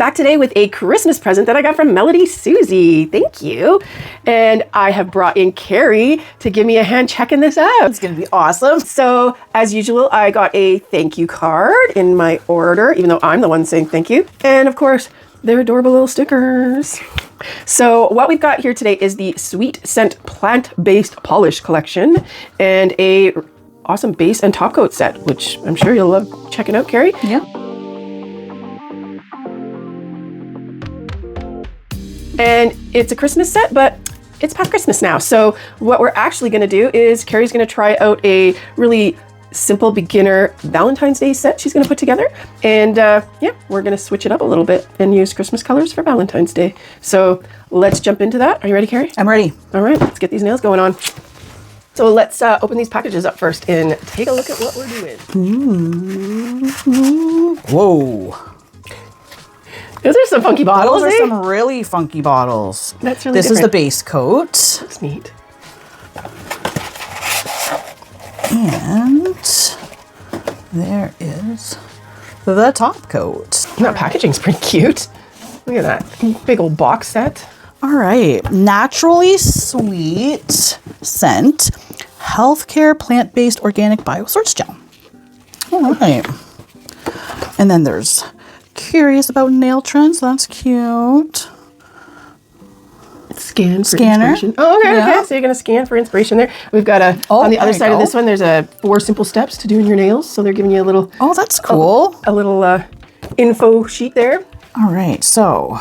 back today with a Christmas present that I got from Melodysusie. Thank you. And I have brought in Kerri to give me a hand checking this out. It's gonna be awesome. So as usual, I got a thank you card in my order, even though I'm the one saying thank you. And of course, they're adorable little stickers. So what we've got here today is the Sweet Scent Plant-Based Polish Collection and a awesome base and top coat set, which I'm sure you'll love checking out, Kerri. Yeah. And it's a Christmas set, but it's past Christmas now. So what we're actually gonna do is Kerri's gonna try out a really simple beginner Valentine's Day set she's gonna put together. And yeah, we're gonna switch it up a little bit and use Christmas colors for Valentine's Day. So let's jump into that. Are you ready, Kerri? I'm ready. All right, let's get these nails going on. So let's open these packages up first and take a look at what we're doing. Ooh. Whoa. Those are some funky bottles. Those are some really funky bottles. That's really This different. is the base coat. That's neat. And there is the top coat. That packaging's pretty cute. Look at that big old box set. All right, naturally sweet scent, healthcare plant-based organic biosource gel. All right. And then there's curious about nail trends. That's cute. Scanner. Scanner. Oh, okay, Yeah. okay. So you're gonna scan for inspiration there. We've got on the other side of this one, there's a 4 simple steps to doing your nails. So they're giving you a little. Oh, that's cool. A little info sheet there. All right, so,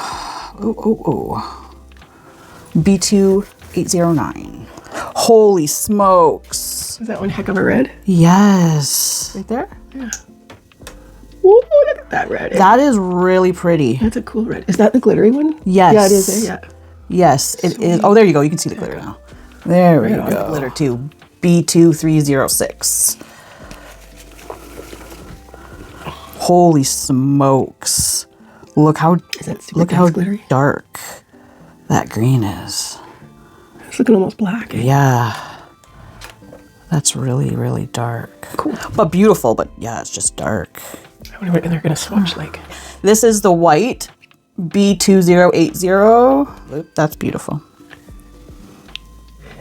B2809. Holy smokes. Is that one heck of a red? Yes. Right there? Yeah. Ooh, look at that red. That is really pretty. That's a cool red. Is that the glittery one? Yes. Yeah, it is. Yeah. Yes, it is. Oh, there you go. You can see the glitter now. There we go. The glitter too. B2306. Holy smokes. Look how glittery? dark that green is. It's looking almost black. Eh? Yeah. That's really, really dark. Cool. But beautiful, but yeah, it's just dark. I wonder what they're going to swatch like. This is the white B2080. That's beautiful.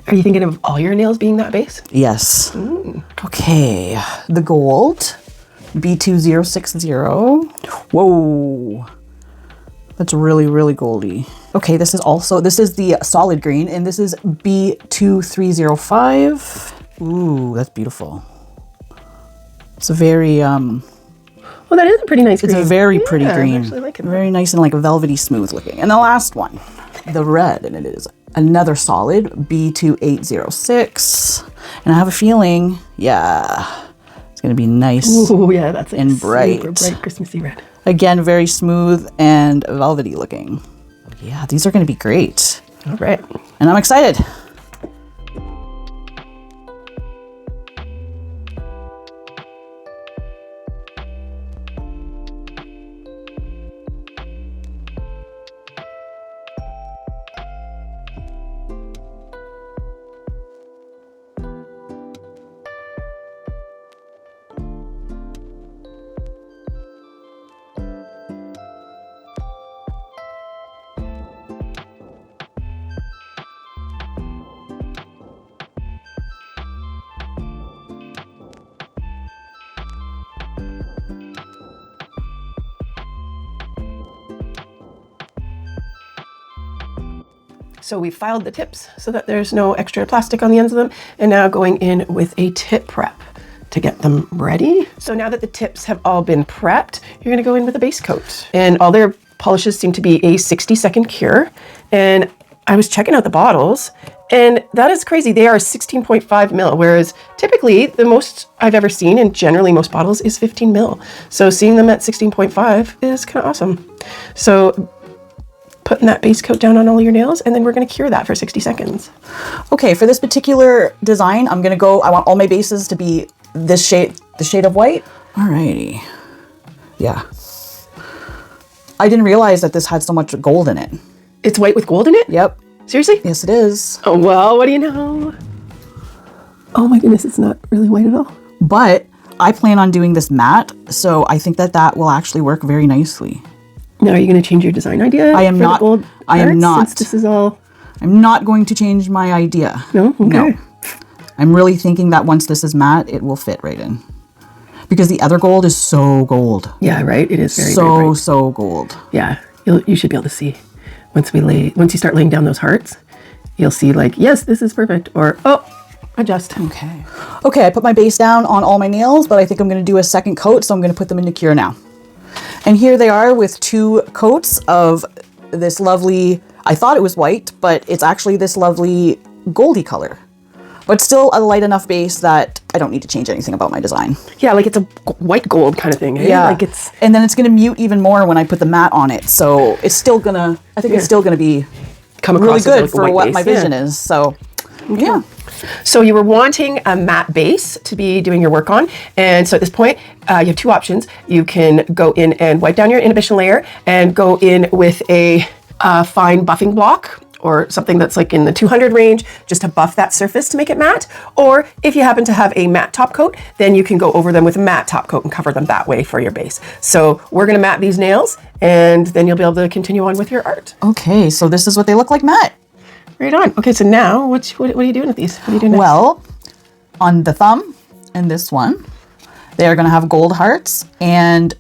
Are you thinking of all your nails being that base? Yes. Okay. The gold B2060. Whoa. That's really, really goldy. Okay, this is the solid green, and this is B2305. Ooh, that's beautiful. It's a very Well, that is a pretty nice green. It's a very pretty green. I'm actually liking that. Very nice and like velvety smooth looking. And the last one, the red, and it is another solid B2806. And I have a feeling, yeah, it's gonna be nice. Ooh, yeah, that's and bright. Super bright Christmassy red. Again, very smooth and velvety looking. Yeah, these are gonna be great. All right. And I'm excited. So we filed the tips so that there's no extra plastic on the ends of them, and now going in with a tip prep to get them ready. So now that the tips have all been prepped, you're gonna go in with a base coat. And all their polishes seem to be a 60-second cure. And I was checking out the bottles, and that is crazy. They are 16.5 mil, whereas typically the most I've ever seen, and generally most bottles, is 15 mil. So seeing them at 16.5 is kind of awesome. So putting that base coat down on all your nails, and then we're going to cure that for 60 seconds. Okay, for this particular design, I want all my bases to be this shade, the shade of white. Alrighty. Yeah. I didn't realize that this had so much gold in it. It's white with gold in it? Yep. Seriously? Yes, it is. Oh, well, what do you know? Oh my goodness, it's not really white at all. But I plan on doing this matte, so I think that will actually work very nicely. Now, are you going to change your design idea? I am for not. The gold I am hearts, not. Since this is all. I'm not going to change my idea. No? Okay. No. I'm really thinking that once this is matte, it will fit right in. Because the other gold is so gold. Yeah, right? It is very, so, very bright. so gold. Yeah. You should be able to see. Once you start laying down those hearts, you'll see like, yes, this is perfect. Or, oh, adjust. Okay. Okay, I put my base down on all my nails, but I think I'm going to do a second coat, so I'm going to put them into cure now. And here they are with 2 coats of this lovely, I thought it was white, but it's actually this lovely goldy color. But still a light enough base that I don't need to change anything about my design. Yeah, like it's a white gold kind of thing. Eh? Yeah. Like it's. And then it's going to mute even more when I put the matte on it. So it's still going to, I think it's still going to be Come really across as good like a for white what base. my vision is. So, yeah. So you were wanting a matte base to be doing your work on. And so at this point, you have 2 options. You can go in and wipe down your inhibition layer and go in with a fine buffing block or something that's like in the 200 range, just to buff that surface to make it matte. Or if you happen to have a matte top coat, then you can go over them with a matte top coat and cover them that way for your base. So we're gonna matte these nails and then you'll be able to continue on with your art. Okay, so this is what they look like matte. Right on. Okay, so now what are you doing with these? What are you doing next? Well, on the thumb and this one, they are going to have gold hearts and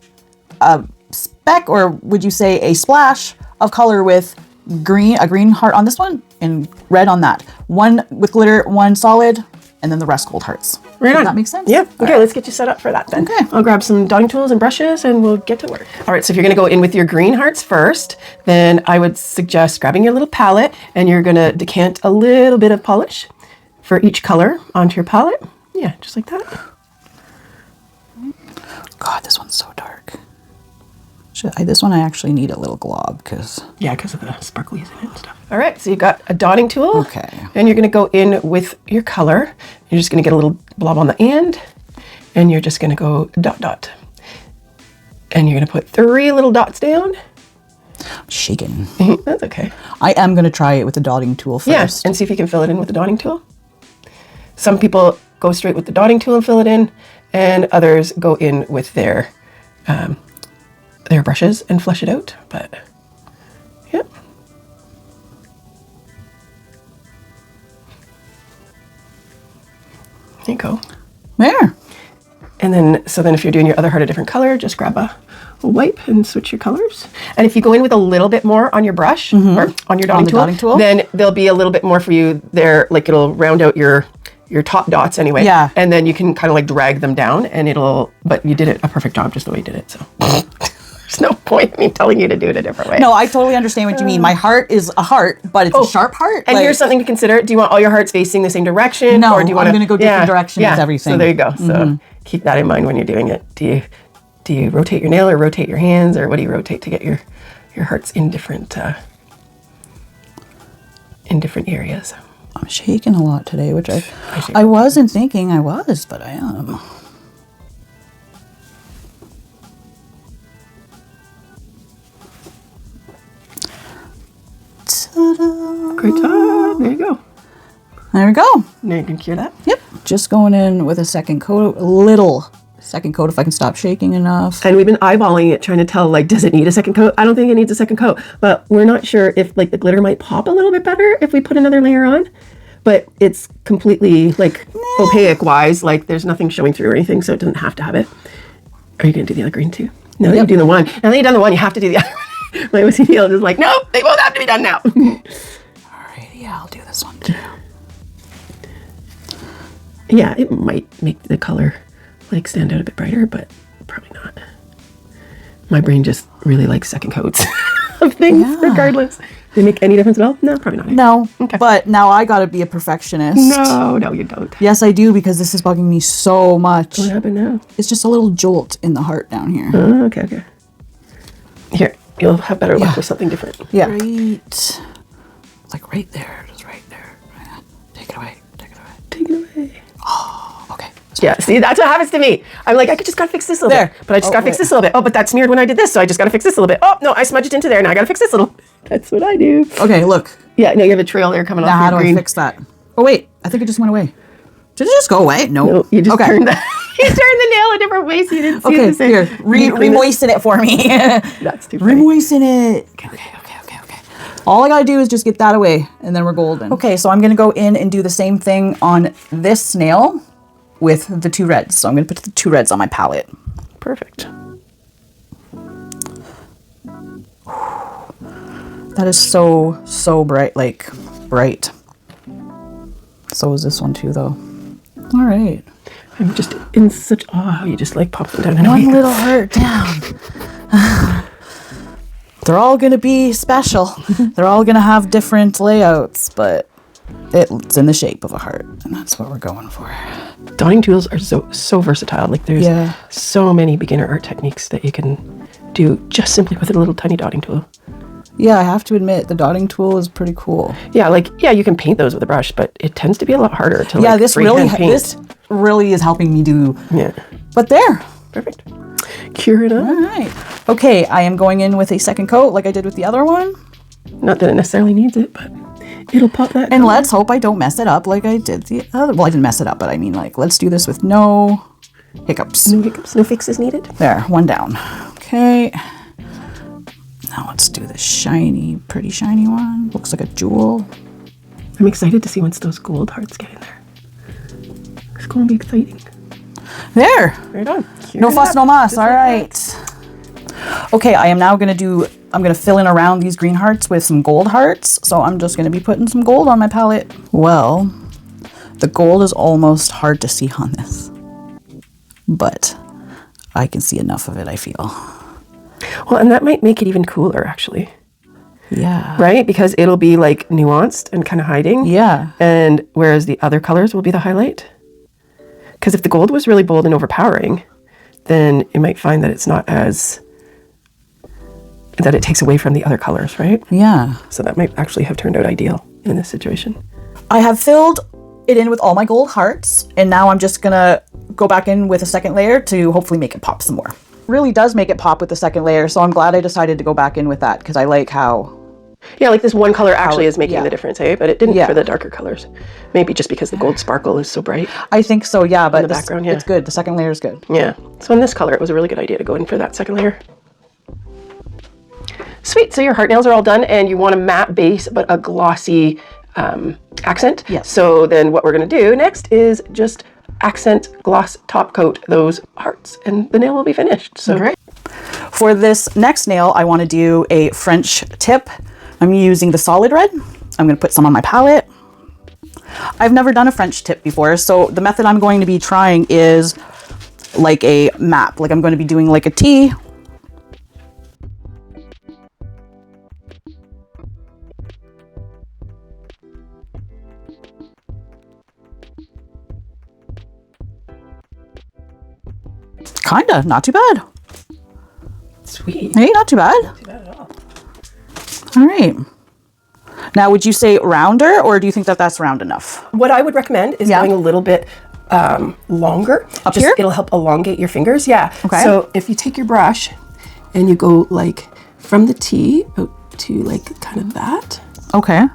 a speck, or would you say a splash of color with a green heart on this one and red on that. One with glitter, one solid, and then the rest gold hearts. Right on. Does that make sense? Yeah. Okay, let's get you set up for that then. Okay. I'll grab some dotting tools and brushes and we'll get to work. All right, so if you're gonna go in with your green hearts first, then I would suggest grabbing your little palette and you're gonna decant a little bit of polish for each color onto your palette. Yeah, just like that. God, this one's so dark. This one I actually need a little glob because... Yeah, because of the sparklies in it and stuff. All right, so you got a dotting tool. Okay. And you're gonna go in with your color. You're just gonna get a little blob on the end and you're just gonna go dot, dot. And you're gonna put 3 little dots down. I'm shaking. That's okay. I am going to try it with the dotting tool first. Yeah, and see if you can fill it in with the dotting tool. Some people go straight with the dotting tool and fill it in, and others go in with their brushes and flush it out. But yeah. There you go. There. And then, so then if you're doing your other heart a different color, just grab a wipe and switch your colors. And if you go in with a little bit more on your brush or on your dotting tool, then there'll be a little bit more for you there. Like it'll round out your top dots anyway. Yeah. And then you can kind of like drag them down and but you did it a perfect job just the way you did it. So there's no point in me telling you to do it a different way. No, I totally understand what you mean. My heart is a heart, but it's a sharp heart. And here's something to consider. Do you want all your hearts facing the same direction? No, or do you I'm going to go different directions, everything. So there you go. So keep that in mind when you're doing it. Do you rotate your nail or rotate your hands, or what do you rotate to get your hearts in different areas? I'm shaking a lot today, which I wasn't thinking I was, but I am. Ta-da. Great job. There you go. There we go. Now you can cure that. Yep. Just going in with a second coat, a little second coat if I can stop shaking enough. And we've been eyeballing it, trying to tell, like, does it need a second coat? I don't think it needs a second coat, but we're not sure if, like, the glitter might pop a little bit better if we put another layer on. But it's completely, like, opaque-wise. Like, there's nothing showing through or anything, so it doesn't have to have it. Are you going to do the other green, too? No, you do the one. Now that you've done the one, you have to do the other. My OCD is like, no, they both have to be done now. Alright, yeah, I'll do this one, too. Yeah, it might make the color like stand out a bit brighter, but probably not. My brain just really likes second coats of things, regardless. Do they make any difference at all? No, probably not. No, Okay. But now I gotta be a perfectionist. No, you don't. Yes, I do, because this is bugging me so much. What happened now? It's just a little jolt in the heart down here. Oh, okay. Here, you'll have better luck with something different. Yeah. Right. Like right there. Just right there. Take it away. Take it away. Oh, okay. Yeah, see, that's what happens to me. I'm like, I just gotta fix this a little bit. But I just gotta fix this a little bit. Oh, but that smeared when I did this, so I just gotta fix this a little bit. Oh, no, I smudged it into there, now I gotta fix this a little. That's what I do. Okay, look. Yeah, no, you have a trail there coming off Now how your do green. I fix that? Oh, wait. I think it just went away. Did it just go away? No, you just turned that. You turned the nail a different way so you didn't see it the same. Here, re-moisten it for me. That's too funny. Re-moisten it. Okay. All I gotta do is just get that away, and then we're golden. Okay, so I'm gonna go in and do the same thing on this nail with the 2 reds. So I'm gonna put the 2 reds on my palette. Perfect. That is so bright, like bright. So is this one too, though. All right. I'm just in such awe. You just like pop them down. One little heart down. They're all gonna be special. They're all gonna have different layouts, but it's in the shape of a heart, and that's what we're going for. Dotting tools are so versatile. Like there's so many beginner art techniques that you can do just simply with a little tiny dotting tool. Yeah, I have to admit the dotting tool is pretty cool. Yeah, you can paint those with a brush, but it tends to be a lot harder to this really is helping me do. Yeah. But there. Perfect. Cure it up. All right. Okay, I am going in with a second coat like I did with the other one. Not that it necessarily needs it, but it'll pop that. And let's hope I don't mess it up like I did the other. Well, I didn't mess it up, but I mean, like, let's do this with no hiccups. No hiccups, no fixes needed. There, one down. Okay. Now let's do the shiny, pretty shiny one. Looks like a jewel. I'm excited to see once those gold hearts get in there. It's going to be exciting. There. Right on. No fuss, no muss. All right. Okay, I am now going to I'm going to fill in around these green hearts with some gold hearts. So I'm just going to be putting some gold on my palette. Well, the gold is almost hard to see on this, but I can see enough of it, I feel. Well, and that might make it even cooler, actually. Yeah. Right? Because it'll be like nuanced and kind of hiding. Yeah. And whereas the other colors will be the highlight. Because if the gold was really bold and overpowering, then you might find that it's not as, that it takes away from the other colors, right? Yeah. So that might actually have turned out ideal in this situation. I have filled it in with all my gold hearts, and now I'm just gonna go back in with a second layer to hopefully make it pop some more. Really does make it pop with the second layer, so I'm glad I decided to go back in with that because I like how... Yeah, like this one color actually is making the difference, eh? But it didn't for the darker colors. Maybe just because the gold sparkle is so bright. I think so, yeah, but the background, it's good. The second layer is good. Yeah. So in this color, it was a really good idea to go in for that second layer. Sweet. So your heart nails are all done, and you want a matte base but a glossy accent. Yes. So then what we're going to do next is just accent gloss top coat those hearts, and the nail will be finished. So great. For this next nail, I want to do a French tip. I'm using the solid red. I'm going to put some on my palette. I've never done a French tip before, so the method I'm going to be trying is like a map. Like I'm going to be doing like a T. Kinda, not too bad. sweet. Hey, not too bad. Not too bad at all. All right. Now, would you say rounder, or do you think that that's round enough? What I would recommend is going a little bit longer. Up here? It'll help elongate your fingers. Yeah. Okay. So if you take your brush and you go like from the T out to like kind of that. Okay.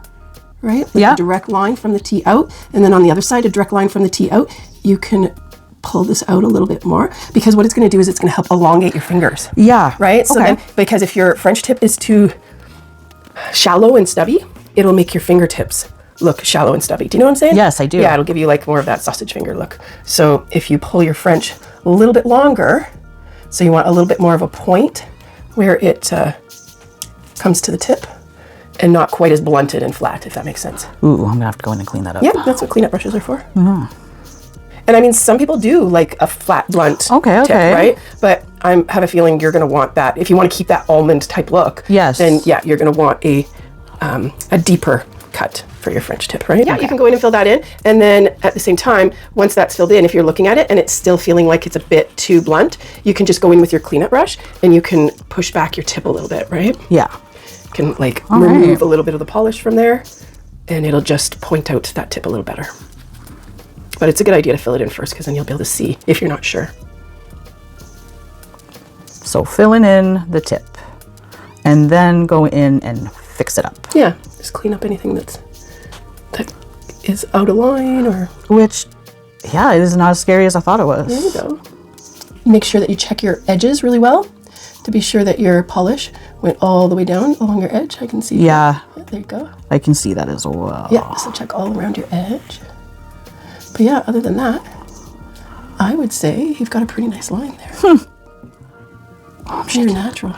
Right? Like a direct line from the T out. And then on the other side, a direct line from the T out. You can pull this out a little bit more, because what it's going to do is it's going to help elongate your fingers. Yeah. Right? So then, because if your French tip is too shallow and stubby, it'll make your fingertips look shallow and stubby. Do you know what I'm saying? Yes, I do. Yeah, it'll give you like more of that sausage finger look. So if you pull your French a little bit longer, so you want a little bit more of a point where it comes to the tip and not quite as blunted and flat, if that makes sense. Ooh, I'm gonna have to go in and clean that up. Yeah, that's what cleanup brushes are for. And I mean, some people do like a flat, blunt tip, right? But I have a feeling you're going to want that. If you want to keep that almond type look, then yeah, you're going to want a deeper cut for your French tip, right? Yeah, you can go in and fill that in. And then at the same time, once that's filled in, if you're looking at it and it's still feeling like it's a bit too blunt, you can just go in with your cleanup brush and you can push back your tip a little bit, right? Yeah. You can like remove a little bit of the polish from there, and it'll just point out that tip a little better. But it's a good idea to fill it in first, because then you'll be able to see if you're not sure. So filling in the tip and then go in and fix it up. Yeah, just clean up anything that is out of line or... Which Yeah, it is not as scary as I thought it was. There you go. Make sure that you check your edges really well to be sure that your polish went all the way down along your edge. I can see. Yeah. There you go. I can see that as well. Yeah, so check all around your edge. But yeah, other than that, I would say you've got a pretty nice line there. You're natural.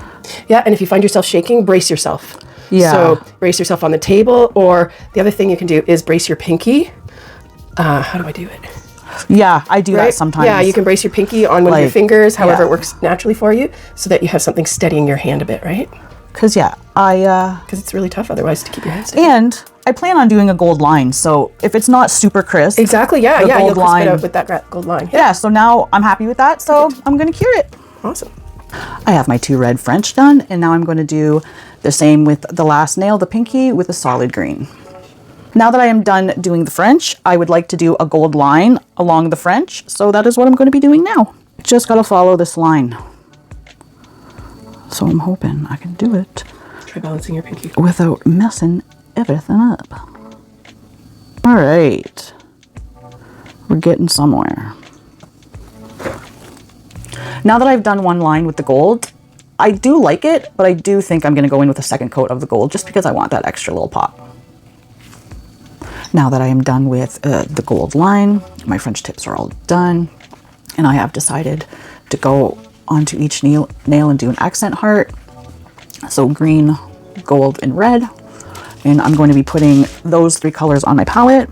Yeah, and if you find yourself shaking, brace yourself. Yeah. So brace yourself on the table, or the other thing you can do is brace your pinky. How do I do it? Yeah, I do that sometimes. Yeah, you can brace your pinky on one of your fingers, however yeah. it works naturally for you, so that you have something steadying your hand a bit, right? Because, yeah, Because it's really tough otherwise to keep your hand steady. And I plan on doing a gold line, so if it's not super crisp. Exactly, yeah, yeah, you'll crisp it out with that gold line. Yeah, so now I'm happy with that, so I'm going to cure it. Awesome. I have my 2 red French done, and now I'm going to do the same with the last nail, the pinky, with a solid green. Now that I am done doing the French, I would like to do a gold line along the French, so that is what I'm going to be doing now. Just got to follow this line. So I'm hoping I can do it. Try balancing your pinky. Without messing everything up. All right. We're getting somewhere. Now that I've done one line with the gold, I do like it, but I do think I'm going to go in with a second coat of the gold just because I want that extra little pop. Now that I am done with the gold line, my French tips are all done, and I have decided to go onto each nail and do an accent heart. So green, gold, and red. And I'm going to be putting those 3 colors on my palette.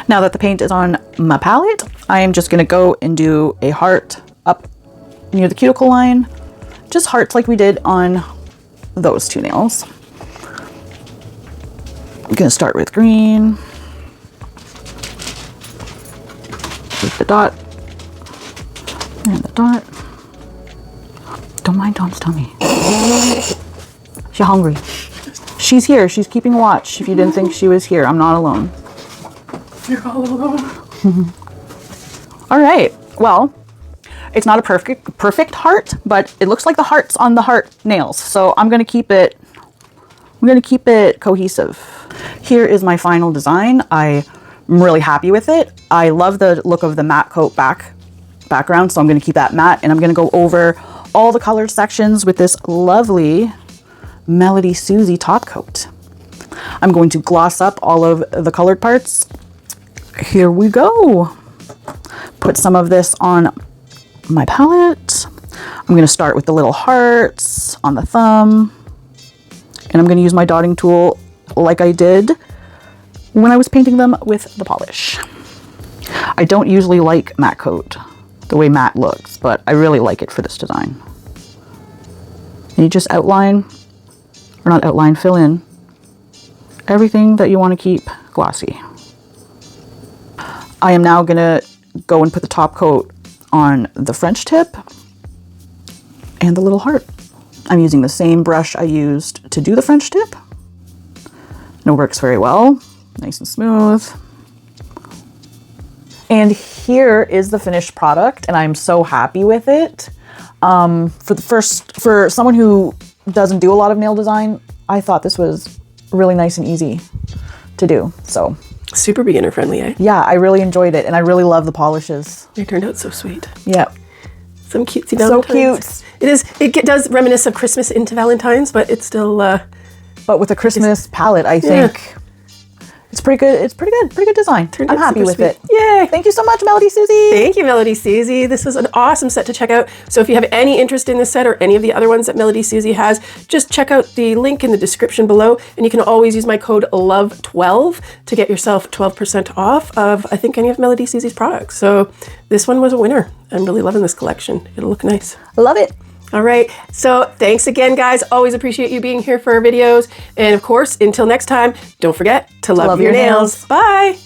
Now that the paint is on my palette, I am just going to go and do a heart up near the cuticle line. Just hearts like we did on those 2 nails. I'm going to start with green. With the dot. And the dot. Don't mind Tom's tummy. She's hungry. She's here. She's keeping watch. If you didn't think she was here, I'm not alone. You're all alone. All right. Well, it's not a perfect heart, but it looks like the hearts on the heart nails. So I'm going to keep it cohesive. Here is my final design. I'm really happy with it. I love the look of the matte coat background, so I'm going to keep that matte, and I'm going to go over all the colored sections with this lovely Melodysusie top coat. I'm going to gloss up all of the colored parts. Here we go. Put some of this on my palette. I'm going to start with the little hearts on the thumb, and I'm going to use my dotting tool like I did when I was painting them with the polish. I don't usually like matte coat, the way matte looks, but I really like it for this design. And you just outline, or not outline, fill in everything that you want to keep glossy. I am now going to go and put the top coat on the French tip and the little heart. I'm using the same brush I used to do the French tip. And it works very well, nice and smooth. And here is the finished product, and I'm so happy with it. For someone who doesn't do a lot of nail design, I thought this was really nice and easy to do. So Super beginner friendly, eh? yeah, I really enjoyed it, and I really love the polishes. They turned out so sweet. Yeah. Some cutesy Valentines. So cute. It does reminisce of Christmas into Valentines, but it's still... but with a Christmas palette, I think it's pretty good. It's pretty good design. I'm happy with it. Yay! Thank you so much, Melodysusie. Thank you, Melodysusie. This was an awesome set to check out. So if you have any interest in this set or any of the other ones that Melodysusie has, just check out the link in the description below, and you can always use my code LOVE12 to get yourself 12% off of, I think, any of Melodysusie's products. So this one was a winner. I'm really loving this collection. It'll look nice. Love it. All right, so thanks again, guys. Always appreciate you being here for our videos. And of course, until next time, don't forget to love your nails. Bye.